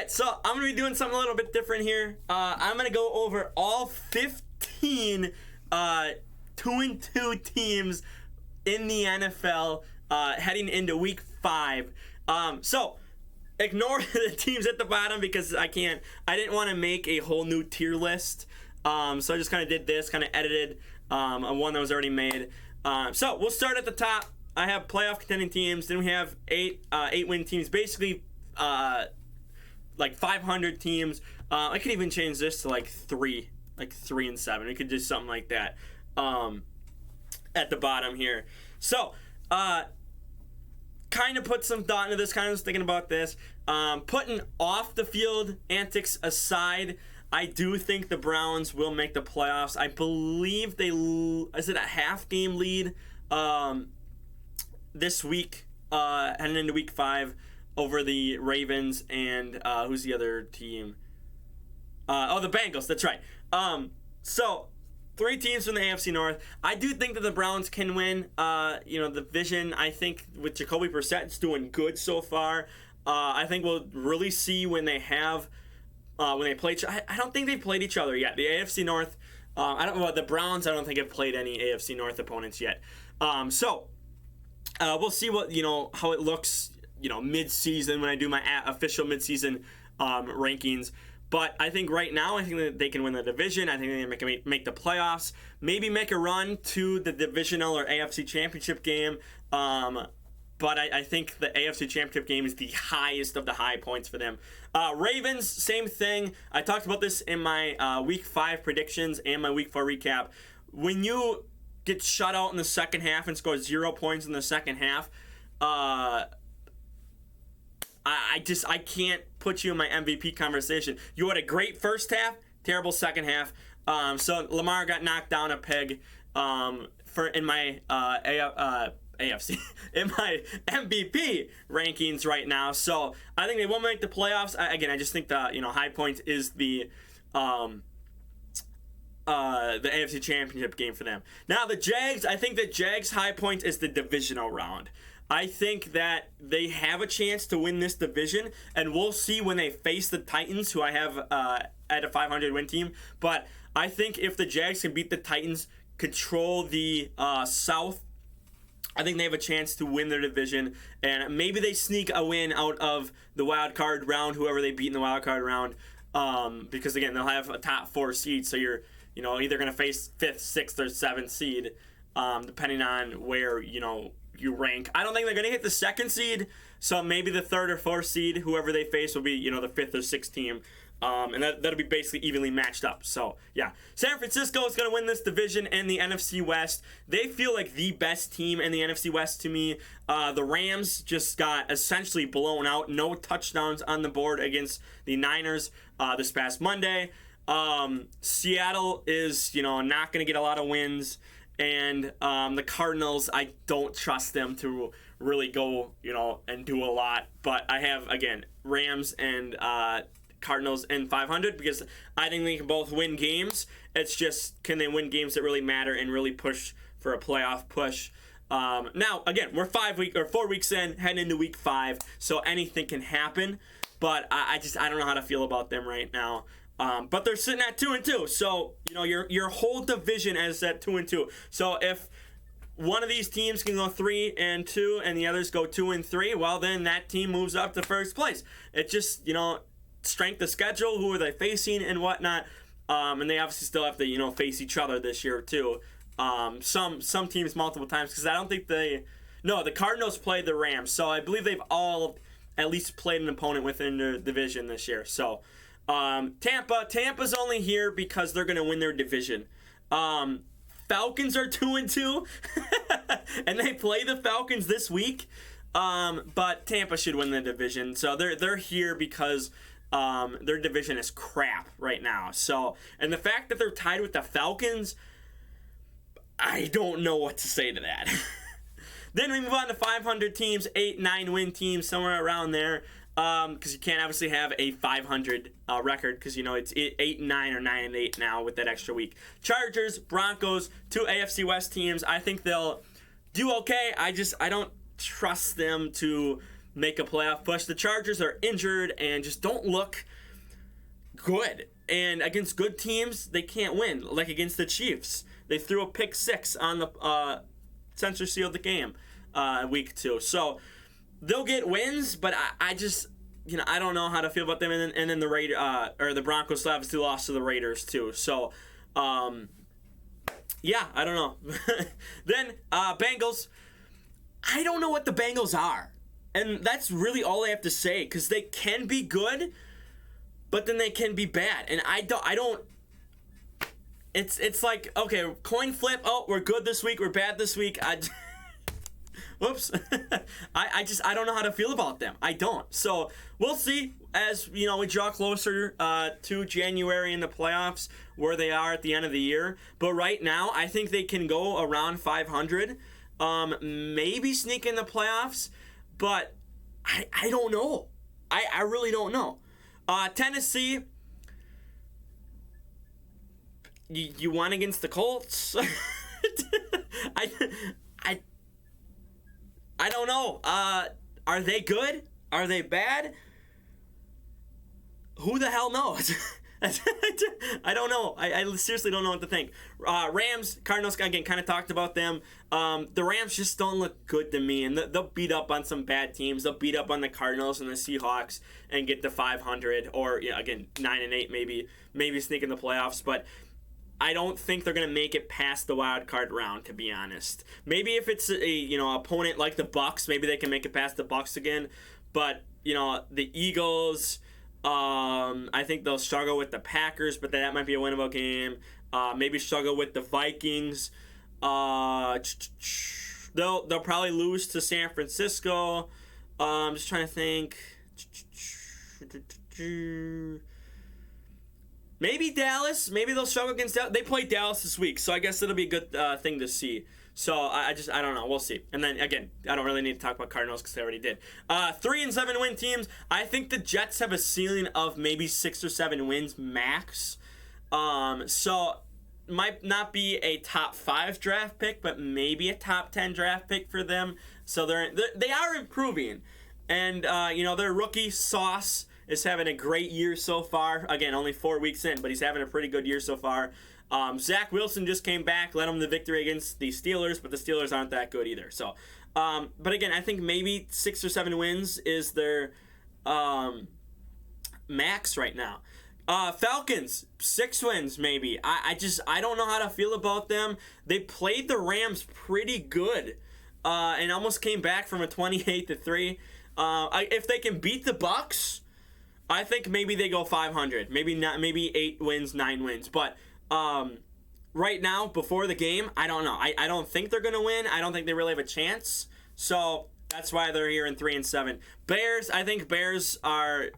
right, so I'm going to be doing something a little bit different here. I'm going to go over all 15 2-2 teams in the NFL heading into Week 5. So ignore the teams at the bottom because I didn't want to make a whole new tier list. So I just kind of did this, kind of edited a one that was already made. So we'll start at the top. I have playoff contending teams. Then we have eight win teams. Basically, like 500 teams. I could even change this to like 3 and 7. We could do something like that at the bottom here. So, kind of put some thought into this. Kind of was thinking about this. Putting off the field antics aside, I do think the Browns will make the playoffs. I believe is it a half game lead this week, heading into Week 5 over the Ravens and who's the other team? The Bengals. That's right. So 3 teams from the AFC North. I do think that the Browns can win. The division. I think with Jacoby Brissett, it's doing good so far. I think we'll really see when they have when they play. I don't think they've played each other yet. The AFC North. The Browns. I don't think have played any AFC North opponents yet. So we'll see what how it looks. Mid-season when I do my official mid-season rankings. But I think right now, I think that they can win the division. I think they can make the playoffs. Maybe make a run to the divisional or AFC championship game. But I think the AFC championship game is the highest of the high points for them. Ravens, same thing. I talked about this in my Week 5 predictions and my Week 4 recap. When you get shut out in the second half and score 0 points in the second half, I can't put you in my MVP conversation. You had a great first half, terrible second half. So Lamar got knocked down a peg in my AFC in my MVP rankings right now. So I think they will make the playoffs. I just think the high point is the AFC Championship game for them. Now the Jags, I think the Jags' high point is the divisional round. I think that they have a chance to win this division, and we'll see when they face the Titans, who I have at a 500 win team. But I think if the Jags can beat the Titans, control the South, I think they have a chance to win their division, and maybe they sneak a win out of the wild card round, whoever they beat in the wild card round, because again they'll have a top 4 seed, so you're either going to face 5th, 6th, or 7th seed, depending on where you rank. I don't think they're going to hit the 2nd seed, so maybe the 3rd or 4th seed, whoever they face, will be the 5th or 6th team. And that'll be basically evenly matched up. So, yeah. San Francisco is going to win this division and the NFC West. They feel like the best team in the NFC West to me. The Rams just got essentially blown out. No touchdowns on the board against the Niners this past Monday. Seattle is, not going to get a lot of wins. And the Cardinals, I don't trust them to really go, and do a lot. But I have, again, Rams and Cardinals in 500 because I think they can both win games. It's just, can they win games that really matter and really push for a playoff push? Now, again, we're 4 weeks in, heading into Week 5, so anything can happen. But I don't know how to feel about them right now. But they're sitting at 2-2, so your whole division is at 2-2. So if one of these teams can go 3-2 and the others go 2-3, well then that team moves up to first place. It just strength of schedule, who are they facing and whatnot, and they obviously still have to face each other this year too. Some teams multiple times because I don't think the Cardinals played the Rams, so I believe they've all at least played an opponent within their division this year. So. Tampa's only here because they're going to win their division. Falcons are 2-2, and they play the Falcons this week. But Tampa should win the division, so they're here because their division is crap right now. So, and the fact that they're tied with the Falcons, I don't know what to say to that. Then we move on to 500 teams, 8-9 win teams, somewhere around there. Because you can't obviously have a 500 record because it's 8-9 or 9-8 now with that extra week. Chargers, Broncos, 2 AFC West teams. I think they'll do okay. I don't trust them to make a playoff push. The Chargers are injured and just don't look good. And against good teams, they can't win. Like against the Chiefs, they threw a pick 6 on the censor sealed the game week 2. So they'll get wins, but I just, I don't know how to feel about them. And then the Broncos obviously lost to the Raiders too. So, yeah, I don't know. Then Bengals. I don't know what the Bengals are, and that's really all I have to say, because they can be good, but then they can be bad, and I don't. It's like, okay, coin flip. Oh, we're good this week. We're bad this week. Whoops. I don't know how to feel about them. I don't. So we'll see as we draw closer to January in the playoffs where they are at the end of the year. But right now, I think they can go around 500, maybe sneak in the playoffs. But I don't know. I really don't know. Tennessee. You won against the Colts. I don't know. Are they good? Are they bad? Who the hell knows? I don't know. I seriously don't know what to think. Rams, Cardinals, again, kind of talked about them. The Rams just don't look good to me, and they'll beat up on some bad teams. They'll beat up on the Cardinals and the Seahawks and get to 500, or again 9-8, maybe sneak in the playoffs. But I don't think they're going to make it past the wild card round, to be honest. Maybe if it's a opponent like the Bucs, maybe they can make it past the Bucs again. But the Eagles, I think they'll struggle with the Packers, but that might be a winnable game. Maybe struggle with the Vikings. They'll probably lose to San Francisco. I'm just trying to think. Maybe Dallas. Maybe they'll struggle against Dallas. They play Dallas this week, so I guess it'll be a good thing to see. So I don't know. We'll see. And then again, I don't really need to talk about Cardinals because they already did. 3-7 win teams. I think the Jets have a ceiling of maybe 6 or 7 wins max. So might not be a top 5 draft pick, but maybe a top 10 draft pick for them. So they are improving, and their rookie Sauce is having a great year so far. Again, only 4 weeks in, but he's having a pretty good year so far. Zach Wilson just came back, led him the victory against the Steelers, but the Steelers aren't that good either. So, but again, I think maybe 6 or 7 wins is their max right now. Falcons, 6 wins maybe. I don't know how to feel about them. They played the Rams pretty good, and almost came back from a 28-3. If they can beat the Bucs, I think maybe they go 500. Maybe not. Maybe 8 wins, 9 wins. But right now, before the game, I don't know. I don't think they're gonna win. I don't think they really have a chance. So that's why they're here in 3-7. Bears. I think Bears are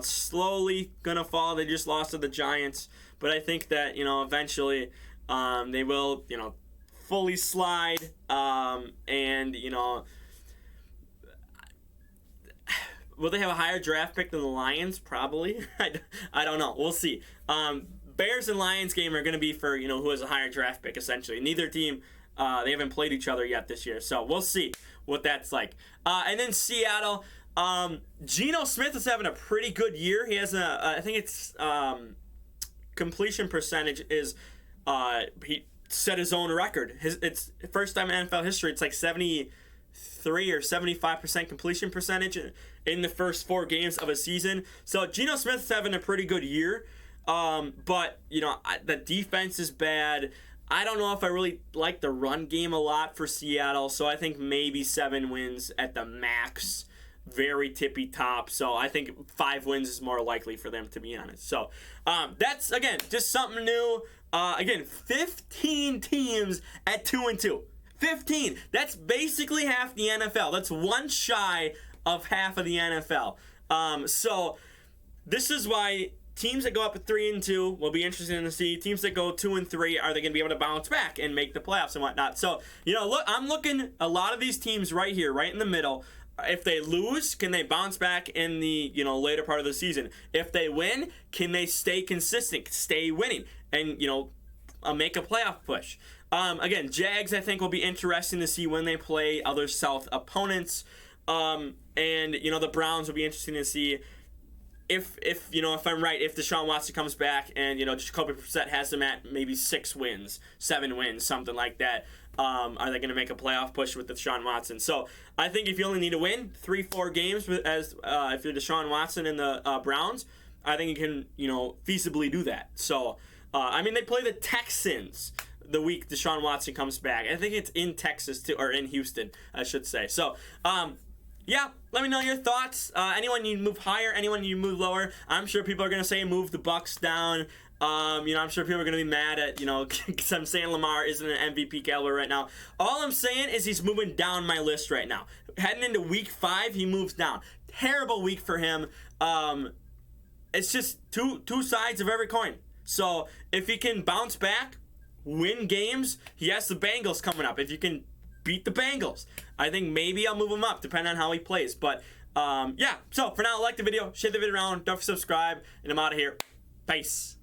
slowly gonna fall. They just lost to the Giants, but I think that eventually they will fully slide and will they have a higher draft pick than the Lions? Probably. I don't know. We'll see. Bears and Lions game are going to be for, who has a higher draft pick, essentially. Neither team, they haven't played each other yet this year. So we'll see what that's like. And then Seattle. Geno Smith is having a pretty good year. He has I think it's completion percentage is, he set his own record. It's first time in NFL history. It's like 73 or 75% completion percentage in the first 4 games of a season. So Geno Smith's having a pretty good year. But the defense is bad. I don't know if I really like the run game a lot for Seattle. So I think maybe 7 wins at the max. Very tippy top. So I think 5 wins is more likely for them, to be honest. So that's, again, just something new. Again, 15 teams at 2-2. 15. That's basically half the NFL. That's one shy of half of the NFL. So this is why teams that go up at 3-2 will be interesting to see. Teams that go 2-3, are they going to be able to bounce back and make the playoffs and whatnot? So, look, I'm looking a lot of these teams right here, right in the middle. If they lose, can they bounce back in the later part of the season? If they win, can they stay consistent, stay winning, and make a playoff push? Again, Jags I think will be interesting to see when they play other South opponents. And, the Browns will be interesting to see if I'm right, if Deshaun Watson comes back and, Jacoby Brissett has them at maybe 6 wins, 7 wins, something like that. Are they going to make a playoff push with Deshaun Watson? So I think if you only need to win 3-4 games if you're Deshaun Watson and the Browns, I think you can, feasibly do that. So, they play the Texans the week Deshaun Watson comes back. I think it's in Texas too, or in Houston, I should say. So, yeah, let me know your thoughts. Anyone you move higher, anyone you move lower. I'm sure people are going to say move the Bucks down. I'm sure people are going to be mad at, because I'm saying Lamar isn't an MVP caliber right now. All I'm saying is he's moving down my list right now. Heading into week 5, he moves down. Terrible week for him. It's just two sides of every coin. So if he can bounce back, win games, he has the Bengals coming up. If you can beat the Bengals, I think maybe I'll move him up, depending on how he plays. But, yeah. So for now, like the video, share the video around, don't forget to subscribe, and I'm out of here. Peace.